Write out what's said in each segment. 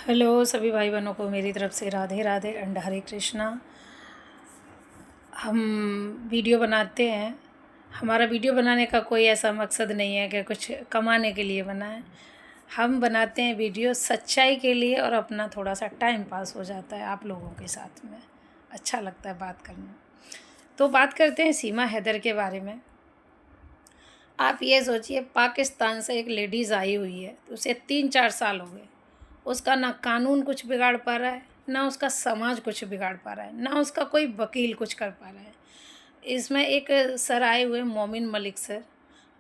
Hello सभी भाई बहनों को मेरी तरफ से राधे राधे एंड हरे कृष्णा। हम वीडियो बनाते हैं। हमारा वीडियो बनाने का कोई ऐसा मकसद नहीं है कि कुछ कमाने के लिए बनाएं। हम बनाते हैं वीडियो सच्चाई के लिए और अपना थोड़ा सा टाइम पास हो जाता है आप लोगों के साथ में, अच्छा लगता है बात करना। तो बात करते हैं सीमा हैदर के बारे में। आप ये सोचिए, पाकिस्तान से एक लेडीज़ आई हुई है तो उसे 3-4 साल हो गए। उसका ना कानून कुछ बिगाड़ पा रहा है, ना उसका समाज कुछ बिगाड़ पा रहा है, ना उसका कोई वकील कुछ कर पा रहा है। इसमें एक सर आए हुए मोमिन मलिक सर,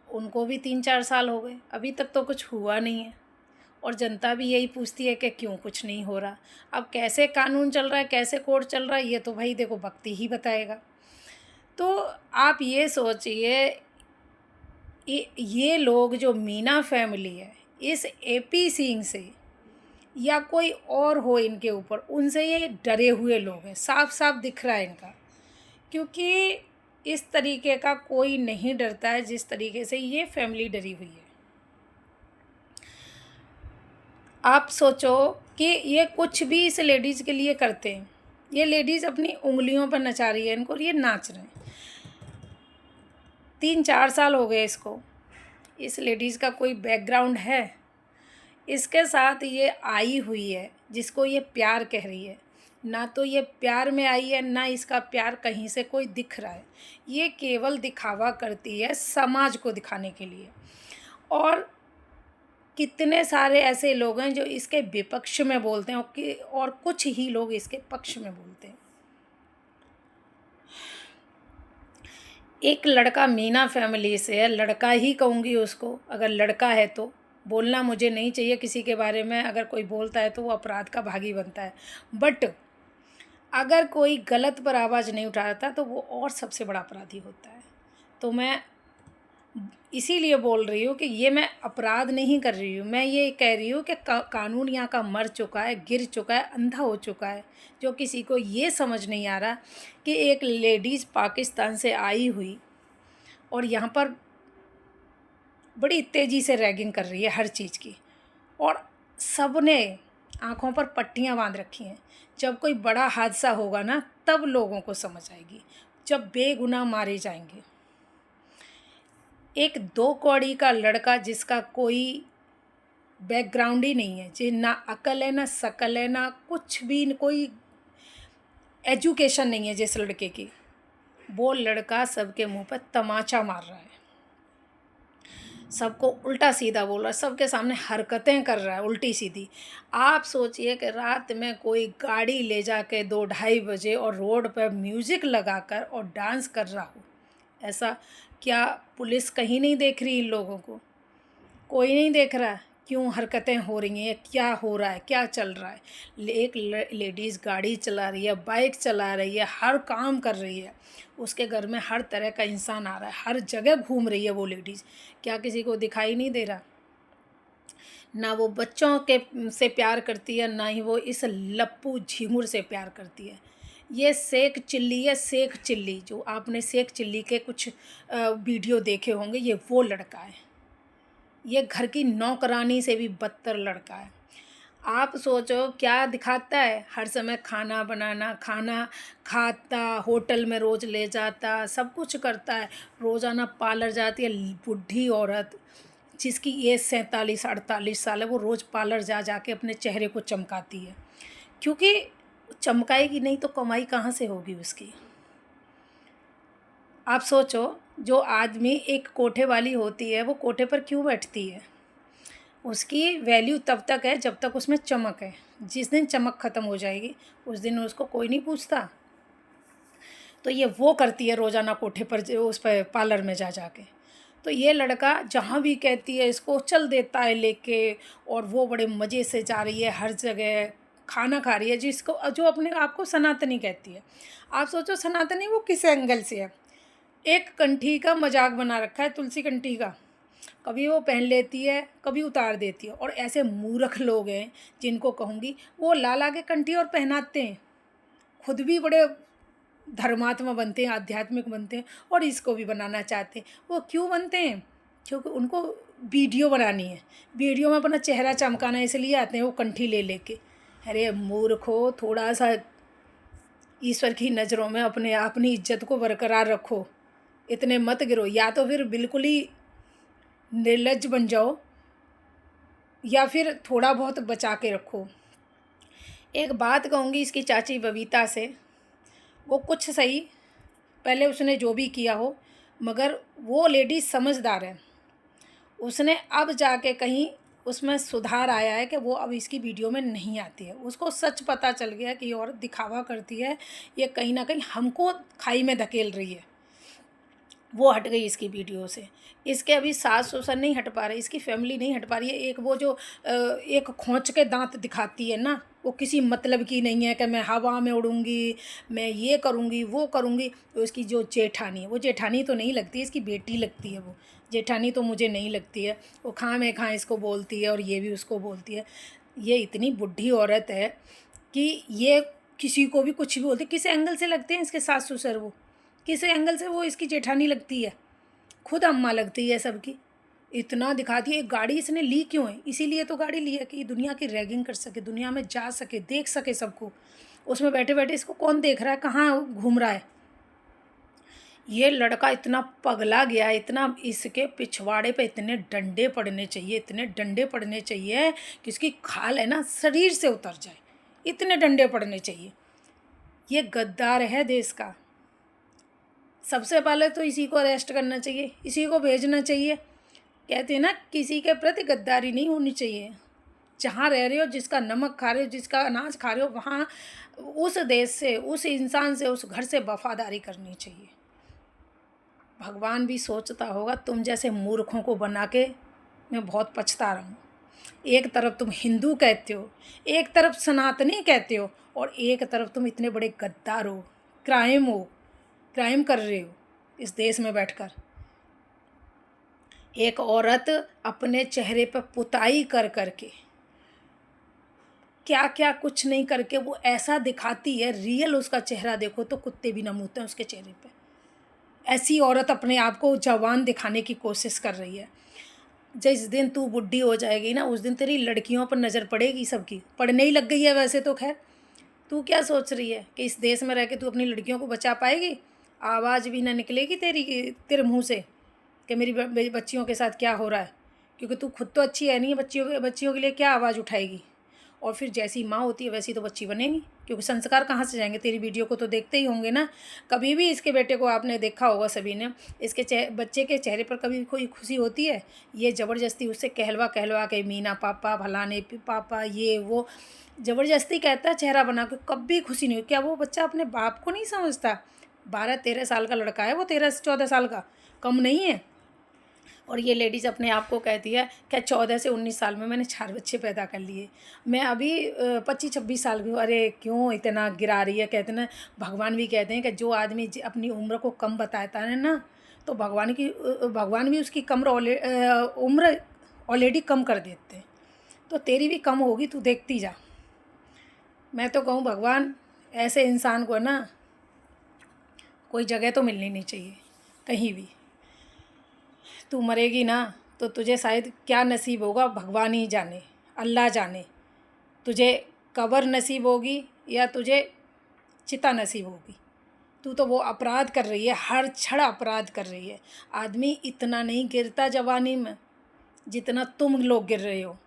उनको भी 3-4 साल हो गए, अभी तक तो कुछ हुआ नहीं है। और जनता भी यही पूछती है कि क्यों कुछ नहीं हो रहा। अब कैसे कानून चल रहा है, कैसे कोर्ट चल रहा है, ये तो भाई देखो वक्त ही बताएगा। तो आप ये सोचिए, ये लोग जो मीना फैमिली है, इस एपी सिंह से या कोई और हो इनके ऊपर, उनसे ये डरे हुए लोग हैं। साफ साफ दिख रहा है इनका, क्योंकि इस तरीके का कोई नहीं डरता है जिस तरीके से ये फैमिली डरी हुई है। आप सोचो कि ये कुछ भी इस लेडीज़ के लिए करते हैं। ये लेडीज़ अपनी उंगलियों पर नचा रही है इनको और ये नाच रहे हैं। 3-4 साल हो गए इसको। इस लेडीज़ का कोई बैकग्राउंड है? इसके साथ ये आई हुई है जिसको ये प्यार कह रही है, ना तो ये प्यार में आई है, ना इसका प्यार कहीं से कोई दिख रहा है। ये केवल दिखावा करती है समाज को दिखाने के लिए। और कितने सारे ऐसे लोग हैं जो इसके विपक्ष में बोलते हैं और कुछ ही लोग इसके पक्ष में बोलते हैं। एक लड़का मीना फैमिली से है, लड़का ही कहूँगी उसको, अगर लड़का है तो बोलना मुझे नहीं चाहिए किसी के बारे में। अगर कोई बोलता है तो वो अपराध का भागी बनता है, बट अगर कोई गलत पर आवाज़ नहीं उठाता तो वो और सबसे बड़ा अपराधी होता है। तो मैं इसीलिए बोल रही हूँ कि ये मैं अपराध नहीं कर रही हूँ, मैं ये कह रही हूँ कि कानून यहाँ का मर चुका है, गिर चुका है, अंधा हो चुका है। जो किसी को ये समझ नहीं आ रहा कि एक लेडीज़ पाकिस्तान से आई हुई और यहाँ पर बड़ी तेज़ी से रैगिंग कर रही है हर चीज़ की, और सब ने आँखों पर पट्टियाँ बांध रखी हैं। जब कोई बड़ा हादसा होगा ना, तब लोगों को समझ आएगी, जब बेगुनाह मारे जाएंगे। एक 2 कौड़ी का लड़का जिसका कोई बैकग्राउंड ही नहीं है, जी ना अकल है, ना शकल है, ना कुछ भी, कोई एजुकेशन नहीं है जिस लड़के की, वो लड़का सबके मुंह पर तमाचा मार रहा है, सबको उल्टा सीधा बोल रहा है, सबके सामने हरकतें कर रहा है उल्टी सीधी। आप सोचिए कि रात में कोई गाड़ी ले जाके 2-2:30 बजे और रोड पर म्यूज़िक लगाकर और डांस कर रहा हो, ऐसा क्या पुलिस कहीं नहीं देख रही इन लोगों को? कोई नहीं देख रहा है क्यों हरकतें हो रही हैं, क्या हो रहा है, क्या चल रहा है? एक लेडीज़ गाड़ी चला रही है, बाइक चला रही है, हर काम कर रही है, उसके घर में हर तरह का इंसान आ रहा है, हर जगह घूम रही है वो लेडीज़। क्या किसी को दिखाई नहीं दे रहा? ना वो बच्चों के से प्यार करती है, ना ही वो इस लप्पू झिंगुर से प्यार करती है। ये शेख चिल्ली है, शेख चिल्ली, जो आपने शेख चिल्ली के कुछ वीडियो देखे होंगे, ये वो लड़का है। ये घर की नौकरानी से भी बदतर लड़का है। आप सोचो क्या दिखाता है, हर समय खाना बनाना, खाना खाता, होटल में रोज़ ले जाता, सब कुछ करता है। रोज़ाना पार्लर जाती है बुढ़ी औरत, जिसकी एज 47-48 साल है, वो रोज़ पार्लर जा जा के अपने चेहरे को चमकाती है, क्योंकि चमकाएगी नहीं तो कमाई कहाँ से होगी उसकी। आप सोचो, जो आदमी एक कोठे वाली होती है वो कोठे पर क्यों बैठती है? उसकी वैल्यू तब तक है जब तक उसमें चमक है। जिस दिन चमक ख़त्म हो जाएगी उस दिन उसको कोई नहीं पूछता। तो ये वो करती है रोज़ाना कोठे पर, जो उस पर पार्लर में जा जा के। तो ये लड़का जहाँ भी कहती है इसको चल देता है लेके, और वो बड़े मज़े से जा रही है हर जगह, खाना खा रही है, जिसको जो अपने आप को सनातनी कहती है। आप सोचो सनातनी वो किस एंगल से है? एक कंठी का मजाक बना रखा है, तुलसी कंठी का, कभी वो पहन लेती है, कभी उतार देती है। और ऐसे मूर्ख लोग हैं जिनको कहूँगी, वो ला ला के कंठी और पहनाते हैं, खुद भी बड़े धर्मात्मा बनते हैं, आध्यात्मिक बनते हैं, और इसको भी बनाना चाहते हैं। वो क्यों बनते हैं? क्योंकि उनको वीडियो बनानी है, वीडियो में अपना चेहरा चमकाना है, इसलिए आते हैं वो कंठी ले लेके। अरे मूर्खो, थोड़ा सा ईश्वर की नज़रों में अपनी इज्जत को बरकरार रखो। इतने मत गिरो, या तो फिर बिल्कुल ही निर्लज्ज बन जाओ या फिर थोड़ा बहुत बचा के रखो। एक बात कहूँगी इसकी चाची बबीता से, वो कुछ सही पहले उसने जो भी किया हो, मगर वो लेडी समझदार है। उसने अब जाके कहीं उसमें सुधार आया है कि वो अब इसकी वीडियो में नहीं आती है। उसको सच पता चल गया कि ये औरत दिखावा करती है, ये कहीं न कहीं हमको खाई में धकेल रही है। वो हट गई इसकी वीडियो से। इसके अभी सास-ससुर नहीं हट पा रहे, इसकी फैमिली नहीं हट पा रही है। एक वो जो एक खौंच के दाँत दिखाती है ना, वो किसी मतलब की नहीं है कि मैं हवा में उड़ूँगी, मैं ये करूँगी, वो करूँगी। तो इसकी जो जेठानी है, वो जेठानी तो नहीं लगती, इसकी बेटी लगती है वो। जेठानी तो मुझे नहीं लगती है। वो खाँ-में-खाँ इसको बोलती है और ये भी उसको बोलती है। ये इतनी बुड्ढी औरत है कि ये किसी को भी कुछ भी बोलती है। किस एंगल से लगते हैं इसके सास-ससुर वो? किस एंगल से वो इसकी जेठानी लगती है? खुद अम्मा लगती है सबकी। इतना दिखाती है। एक गाड़ी इसने ली क्यों है? इसीलिए तो गाड़ी ली है कि दुनिया की रैगिंग कर सके, दुनिया में जा सके, देख सके सबको। उसमें बैठे-बैठे इसको कौन देख रहा है, कहाँ घूम रहा है? ये लड़का इतना पगला गया है, इतना इसके पिछवाड़े पे इतने डंडे पड़ने चाहिए, इतने डंडे पड़ने चाहिए कि इसकी खाल है ना शरीर से उतर जाए। इतने डंडे पड़ने चाहिए। ये गद्दार है देश का। सबसे पहले तो इसी को अरेस्ट करना चाहिए, इसी को भेजना चाहिए। कहते हैं ना, किसी के प्रति गद्दारी नहीं होनी चाहिए। जहाँ रह रहे हो, जिसका नमक खा रहे हो, जिसका अनाज खा रहे हो, वहाँ उस देश से, उस इंसान से, उस घर से वफ़ादारी करनी चाहिए। भगवान भी सोचता होगा तुम जैसे मूर्खों को बना के मैं बहुत पछता रहा हूँ। एक तरफ तुम हिंदू कहते हो, एक तरफ सनातनी कहते हो, और एक तरफ तुम इतने बड़े गद्दार हो, क्राइम कर रहे हो इस देश में बैठकर। एक औरत अपने चेहरे पर पुताई कर के क्या क्या कुछ नहीं करके वो ऐसा दिखाती है, रियल उसका चेहरा देखो तो कुत्ते भी न मूतते हैं उसके चेहरे पे। ऐसी औरत अपने आप को जवान दिखाने की कोशिश कर रही है। जिस दिन तू बुढ़ी हो जाएगी ना, उस दिन तेरी लड़कियों पर नज़र पड़ेगी सबकी। पड़ने ही लग गई है वैसे तो खैर। तू क्या सोच रही है कि इस देश में रह के तू अपनी लड़कियों को बचा पाएगी? आवाज़ भी ना निकलेगी तेरे मुँह से कि मेरी बच्चियों के साथ क्या हो रहा है, क्योंकि तू खुद तो अच्छी है नहीं, बच्चियों के लिए क्या आवाज़ उठाएगी? और फिर जैसी माँ होती है वैसी तो बच्ची बनेगी, क्योंकि संस्कार कहाँ से जाएंगे? तेरी वीडियो को तो देखते ही होंगे ना। कभी भी इसके बेटे को आपने देखा होगा सभी ने, इसके बच्चे के चेहरे पर कभी कोई खुशी होती है? ये ज़बरदस्ती उससे कहलवा कहलवा के मीना पापा, फलाने पापा, ये वो ज़बरदस्ती कहता है चेहरा बना के, कभी खुशी नहीं हुई। क्या वो बच्चा अपने बाप को नहीं समझता? 12-13 साल का लड़का है वो, 13 से 14 साल का, कम नहीं है। और ये लेडीज़ अपने आप को कहती है कि 14 से 19 साल में मैंने 4 बच्चे पैदा कर लिए, मैं अभी 25-26 साल की हूँ। अरे क्यों इतना गिरा रही है? कहते ना, भगवान भी कहते हैं कि जो आदमी अपनी उम्र को कम बताता है ना, तो भगवान भी उसकी उम्र ऑलरेडी कम कर देते हैं। तो तेरी भी कम होगी, तू देखती जा। मैं तो कहूँ भगवान, ऐसे इंसान को ना कोई जगह तो मिलनी नहीं चाहिए कहीं भी। तू मरेगी ना तो तुझे शायद क्या नसीब होगा भगवान ही जाने, अल्लाह जाने। तुझे कब्र नसीब होगी या तुझे चिता नसीब होगी। तू तो वो अपराध कर रही है, हर क्षण अपराध कर रही है। आदमी इतना नहीं गिरता जवानी में जितना तुम लोग गिर रहे हो।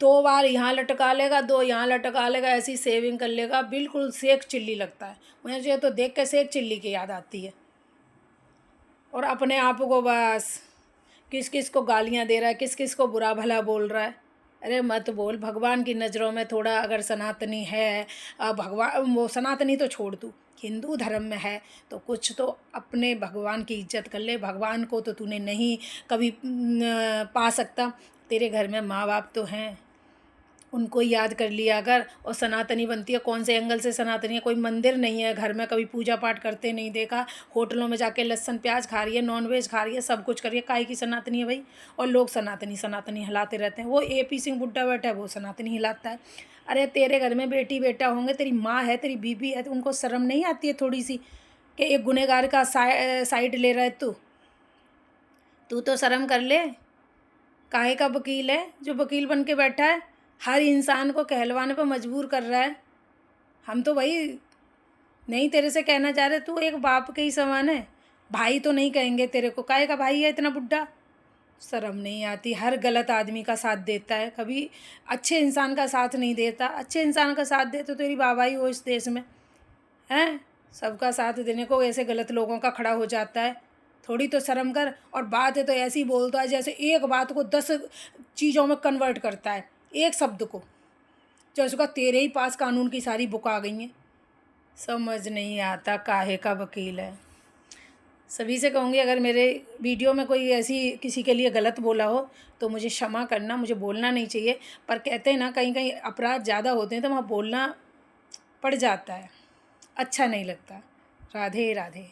2 बार यहाँ लटका लेगा, 2 यहाँ लटका लेगा, ऐसी सेविंग कर लेगा, बिल्कुल शेख चिल्ली लगता है। मुझे तो देख के शेख चिल्ली की याद आती है। और अपने आप को बस किस किस को गालियाँ दे रहा है, किस किस को बुरा भला बोल रहा है। अरे मत बोल। भगवान की नज़रों में थोड़ा अगर सनातनी है, भगवान वो सनातनी तो छोड़ तू, हिंदू धर्म में है तो कुछ तो अपने भगवान की इज्जत कर ले। भगवान को तो तूने नहीं कभी पा सकता। तेरे घर में माँ बाप तो हैं, उनको याद कर लिया अगर। और सनातनी बनती है, कौन से एंगल से सनातनी है? कोई मंदिर नहीं है घर में, कभी पूजा पाठ करते नहीं देखा, होटलों में जाके लहसुन प्याज खा रही है, नॉनवेज खा रही है, सब कुछ कर रही है। काहे की सनातनी है भाई? और लोग सनातनी सनातनी हिलाते रहते हैं। वो AP सिंह बुड्ढा बैठा है, वो सनातनी हिलाता है। अरे तेरे घर में बेटी बेटा होंगे, तेरी माँ है, तेरी बीबी है, तो उनको शर्म नहीं आती है थोड़ी सी कि एक गुनहगार का साइड ले रहा है तू? तू तो शर्म कर ले। काहे का वकील है जो वकील बन के बैठा है? हर इंसान को कहलवाने पर मजबूर कर रहा है। हम तो भाई नहीं तेरे से कहना चाह रहे, तू एक बाप के ही समान है। भाई तो नहीं कहेंगे तेरे को, काहे का भाई है इतना बुड्ढा। शर्म नहीं आती, हर गलत आदमी का साथ देता है, कभी अच्छे इंसान का साथ नहीं देता। अच्छे इंसान का साथ दे तो तेरी वाहवाही हो इस देश में, हैं। सबका साथ देने को ऐसे गलत लोगों का खड़ा हो जाता है। थोड़ी तो शर्म कर। और बात है तो ऐसी बोलता है जैसे एक बात को 10 चीज़ों में कन्वर्ट करता है, एक शब्द को। जैसे उसका तेरे ही पास कानून की सारी बुक आ गई हैं। समझ नहीं आता काहे का वकील है। सभी से कहूँगी, अगर मेरे वीडियो में कोई ऐसी किसी के लिए गलत बोला हो तो मुझे क्षमा करना, मुझे बोलना नहीं चाहिए। पर कहते हैं ना, कहीं कहीं अपराध ज़्यादा होते हैं तो वहाँ बोलना पड़ जाता है, अच्छा नहीं लगता। राधे राधे।